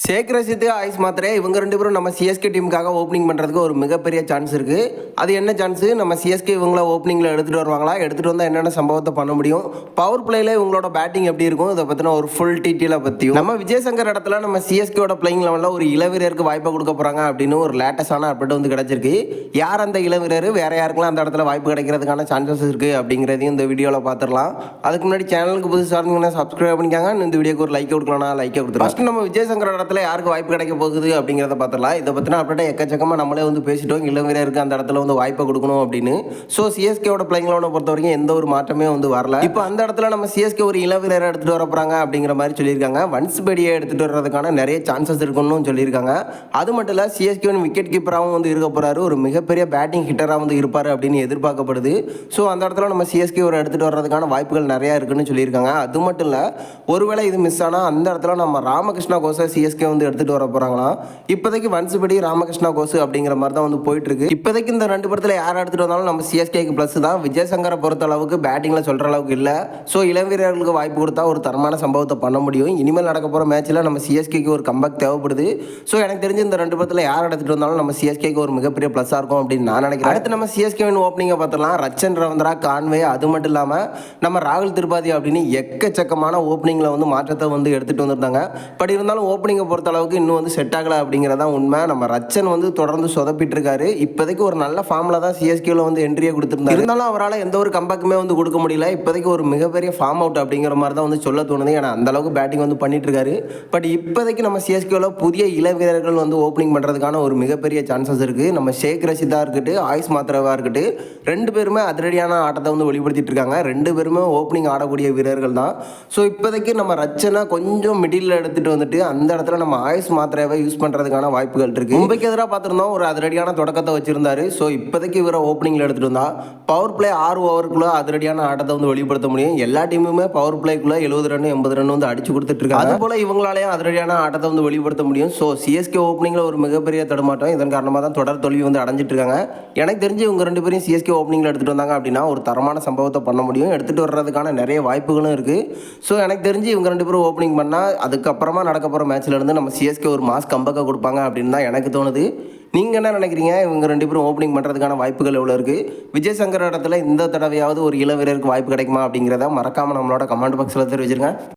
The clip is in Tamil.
ஷேக் ரஷீத், ஆயுஷ் மாத்ரே இவங்க 2 பேரும் நம்ம சிஎஸ்கே டீமுக்காக ஓப்பனிங் பண்ணுறதுக்கு ஒரு மிகப்பெரிய சான்ஸ் இருக்குது. அது என்ன சான்ஸு? நம்ம சிஎஸ்கே இவங்கள ஓப்பனிங்கில் எடுத்துகிட்டு வருவாங்களா? எடுத்துகிட்டு வந்தால் என்னென்ன சம்பவத்தை பண்ண முடியும்? பவர் பிளேயில் இவங்களோட பேட்டிங் எப்படி இருக்கும்? இதை பற்றின ஒரு ஃபுல் டீட்டெயிலை பற்றியும் நம்ம விஜய் சங்கர் இடத்துல நம்ம சிஎஸ்கேவோட பிளேயிங் லெவலில் ஒரு இளவீரருக்கு வாய்ப்பை கொடுக்க போகிறாங்க அப்படின்னு ஒரு லேட்டஸ்டான அப்டேட் வந்து கிடச்சிருக்கு. யார் அந்த இளவீரர்? வேறு யாருக்கெல்லாம் அந்த இடத்துல வாய்ப்பு கிடைக்கிறதுக்கான சான்சஸ் இருக்குது அப்படிங்கிறதையும் இந்த வீடியோவில் பார்த்துடலாம். அதுக்கு முன்னாடி சேனலுக்கு புதுசாக இருந்தீங்கன்னா சப்ஸ்கிரைப் பண்ணிக்காங்க. இந்த வீடியோக்கு ஒரு லைக் கொடுக்கலாம், லைக்கை கொடுத்துருவோம். ஃபஸ்ட்டு நம்ம விஜய் சங்கர் இடத்துல யாருக்கு வாய்ப்பு கிடைக்க போகுது அப்படிங்கிறத பார்த்துலாம். இதை பற்றின அப்டேட்டை எக்கச்சக்கமாக நம்மளே வந்து பேசிட்டோம். இளவீரருக்கு அந்த இடத்துல வந்து வாய்ப்பை கொடுக்கணும் அப்படின்னு. ஸோ சிஎஸ்கேவோட பிளேயிங் லெவனை பொறுத்த வரைக்கும் எந்த ஒரு மாற்றமே வந்து வரல. இப்போ அந்த இடத்துல நம்ம சிஎஸ்கே ஒரு இளவீரரை எடுத்துகிட்டு வர போகிறாங்க அப்படிங்கிற மாதிரி சொல்லியிருக்காங்க. வன்ஸ் பேடியை எடுத்துகிட்டு வர்றதுக்கான நிறைய சான்சஸ் இருக்குன்னு சொல்லியிருக்காங்க. அது மட்டும் இல்லை, சிஎஸ்கேவின் விக்கெட் கீப்பராகவும் வந்து இருக்க போகிறாரு. ஒரு மிகப்பெரிய பேட்டிங் ஹிட்டராக வந்து இருப்பார் அப்படின்னு எதிர்பார்க்கப்படுது. ஸோ அந்த இடத்துல நம்ம சிஎஸ்கே ஒரு எடுத்துகிட்டு வர்றதுக்கான வாய்ப்புகள் நிறையா இருக்குன்னு சொல்லியிருக்காங்க. அது மட்டும் இல்லை, ஒருவேளை இது மிஸ் ஆனால் அந்த இடத்துல நம்ம ராமகிருஷ்ணா கோஸை சிஎஸ்கே வந்து எடுத்துகிட்டு வர போகிறாங்களாம். இப்போதைக்கு வன்சுபடி ராமகிருஷ்ணா கோஸ் அப்படிங்கிற மாதிரி தான் வந்து போயிட்டு இருக்கு. இப்போதைக்கு இந்த 2 படத்தில் யார் எடுத்துகிட்டு வந்தாலும் நம்ம சிஎஸ்கேக்கு ப்ளஸ் தான். விஜய் சங்கரை பொறுத்த அளவுக்கு பேட்டிங்கில் சொல்கிற அளவுக்கு இல்லை. ஸோ இளவீரர்களுக்கு வாய்ப்பு கொடுத்தா ஒரு தரமான சம்பவத்தை பண்ண முடியும். இனிமேல் நடக்க போகிற மேட்ச்சில் நம்ம சிஎஸ்கேக்கு ஒரு கம்பேக் தேவைப்படுது. ஸோ எனக்கு தெரிஞ்சு இந்த 2 படத்தில் யார் எடுத்துகிட்டு வந்தாலும் நம்ம சிஎஸ்கேக்கு ஒரு மிகப்பெரிய ப்ளஸ்ஸாக இருக்கும் அப்படின்னு நான் நினைக்கிறேன். அடுத்து நம்ம சிஎஸ்கேவின் ஓப்பனிங்கை பார்த்துலாம். ரச்சன் ரவீந்திரா, கான்வே, அது மட்டும் இல்லாமல் நம்ம ராகுல் திரிபாதி அப்படின்னு எக்கச்சக்கமான ஓப்பனிங்கில் வந்து மாற்றத்தை வந்து எடுத்துகிட்டு வந்திருந்தாங்க. பட் இருந்தாலும் ஓப்பனிங்கை பொறுத்த அளவுக்கு இன்னும் வந்து செட் ஆகலை அப்படிங்கிறதான் உண்மை. நம்ம ரச்சன் வந்து தொடர்ந்து சொதப்பிட்டு இருக்காரு. இப்போதைக்கு ஒரு நல்ல ஃபார்மில் தான் சிஎஸ்கேவில் வந்து என்ட்ரியை கொடுத்துருந்தாரு. இருந்தாலும் அவரால் எந்த ஒரு கம்பேக்குமே வந்து கொடுக்க முடியல. இப்போதைக்கு ஒரு மிகப்பெரிய ஃபார்ம் அவுட் அப்படிங்கிற மாதிரி தான் வந்து சொல்ல தோணுது. ஏன்னா அந்த அளவுக்கு பேட்டிங் வந்து பண்ணிட்டு இருக்காரு. பட் இப்போதைக்கு நம்ம சிஎஸ்கேவில் புதிய இளவீரர்கள் வந்து ஓப்பனிங் பண்ணுறதுக்கான ஒரு மிகப்பெரிய சான்சஸ் இருக்குது. நம்ம ஷேக் ரஷீதாக இருக்கட்டும், ஆயுஷ் மாத்ரேவாக இருக்கட்டும், 2 பேருமே அதிரடியான ஆட்டத்தை வந்து வெளிப்படுத்திட்டு இருக்காங்க. 2 பேருமே ஓப்பனிங் ஆடக்கூடிய வீரர்கள் தான். ஸோ இப்போதைக்கு நம்ம ரச்சனை கொஞ்சம் மிடில் எடுத்துகிட்டு வந்துட்டு அந்த இடத்துல நம்ம ஆயுஷ் மாத்ரேவை யூஸ் பண்ணுறதுக்கான வாய்ப்புகள் இருக்குது. மும்பைக்கு எதிராக பார்த்துருந்தோம், ஒரு அதிரடியான தொடக்கத்தை வச்சிருந்தாரு. ஸோ இப்போதைக்கு இவரை ஓப்பனிங்கில் எடுத்துகிட்டு வந்தால் பவர் பிளே 6 ஓவருக்குள்ளே அதிரடியான ஆட்டத்தை வந்து வெளிப்படுத்த முடியும். எல்லா டீமுமே பவர் பிளேக்குள்ளே 70 ரன் 80 ரன் வந்து அடிச்சு கொடுத்துட்ருக்காங்க. அதுபோல் இவங்களாலேயும் அதிரடியான ஆட்டத்தை வந்து வெளிப்படுத்த முடியும். ஸோ சிஎஸ்கே ஓப்பனிங்கில் ஒரு மிகப்பெரிய தடுமாட்டம். இதன் காரணமாக தான் தொடர் தோல்வி வந்து அடைஞ்சிட்டு இருக்காங்க. எனக்கு தெரிஞ்சு இவங்க 2 பேரையும் சிஎஸ்கே ஓப்பனிங்கில் எடுத்துகிட்டு வந்தாங்க அப்படின்னா ஒரு தரமான சம்பவத்தை பண்ண முடியும். எடுத்துகிட்டு வர்றதுக்கான நிறைய வாய்ப்புகளும் இருக்குது. ஸோ எனக்கு தெரிஞ்சு இவங்க 2 பேரும் ஓப்பனிங் பண்ணால் அதுக்கப்புறமா நடக்க போகிற மேட்ச்ல இருந்து நம்ம சிஎஸ்கே ஒரு மாஸ் கம்பேக்கை கொடுப்பாங்க அப்படின்னு தான் எனக்கு தோணுது. நீங்கள் என்ன நினைக்கிறீங்க? இவங்க 2 பேரும் ஓப்பனிங் பண்ணுறதுக்கான வாய்ப்புகள் எவ்வளோ இருக்குது? விஜய் சங்கர் இடத்துல இந்த தடவையாவது ஒரு இளவீரருக்கு வாய்ப்பு கிடைக்குமா அப்படிங்கிறத மறக்காமல் நம்மளோட கமெண்ட் பாக்ஸில் தெரிவிச்சிருங்க.